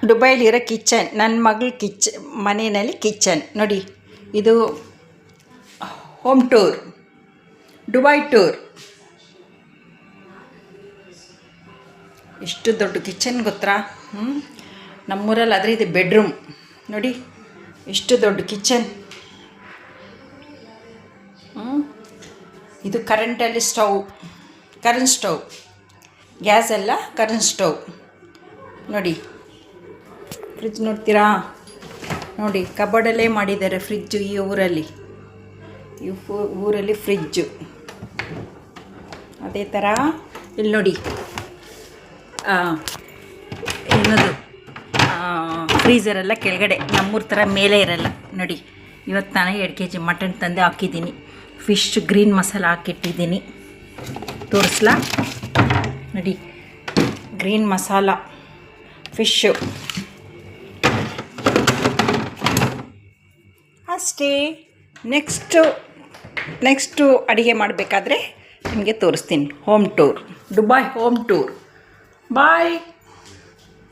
ದುಬೈಲಿರೋ kitchen, ನನ್ನ ಮಗಳ ಮನೆಯಲ್ಲಿ ಕಿಚನ್ ನೋಡಿ. ಇದು ಹೋಮ್ ಟೂರ್, ದುಬೈ ಟೂರ್. ಎಷ್ಟು ದೊಡ್ಡ ಕಿಚನ್ ಗೊತ್ತಾ? ನಮ್ಮೂರಲ್ಲಿ ಆದರೆ ಇದು ಬೆಡ್ರೂಮ್ ನೋಡಿ. ಎಷ್ಟು ದೊಡ್ಡ ಕಿಚನ್. ಇದು ಕರೆಂಟ್ ಸ್ಟವ್, ಗ್ಯಾಸ್ ಎಲ್ಲ ಕರೆಂಟ್ ಸ್ಟವ್ ನೋಡಿ. ಫ್ರಿಜ್ ನೋಡ್ತೀರಾ? ನೋಡಿ, ಕಬೋರ್ಡಲ್ಲೇ ಮಾಡಿದ್ದಾರೆ ಫ್ರಿಜ್ಜು. ಈ ಊರಲ್ಲಿ ಫ್ರಿಜ್ಜು. ಅದೇ ಥರ ಇಲ್ಲಿ ನೋಡಿ, ಏನದು ಫ್ರೀಝರೆಲ್ಲ ಕೆಳಗಡೆ, ನಮ್ಮೂರ ಥರ ಮೇಲೆ ಇರಲ್ಲ ನೋಡಿ. ಇವತ್ತು ನಾನು 2 kg ಮಟನ್ ತಂದು ಹಾಕಿದ್ದೀನಿ. ಫಿಶ್ ಗ್ರೀನ್ ಮಸಾಲ ಹಾಕಿಟ್ಟಿದ್ದೀನಿ. ತೋರಿಸ್ಲಾ ನೋಡಿ, ಗ್ರೀನ್ ಮಸಾಲ ಫಿಶ್ಶು ಅಷ್ಟೇ. ನೆಕ್ಸ್ಟು ಅಡುಗೆ ಮಾಡಬೇಕಾದ್ರೆ ನಿಮಗೆ ತೋರಿಸ್ತೀನಿ. Home tour, Dubai home tour. ಬಾಯ್.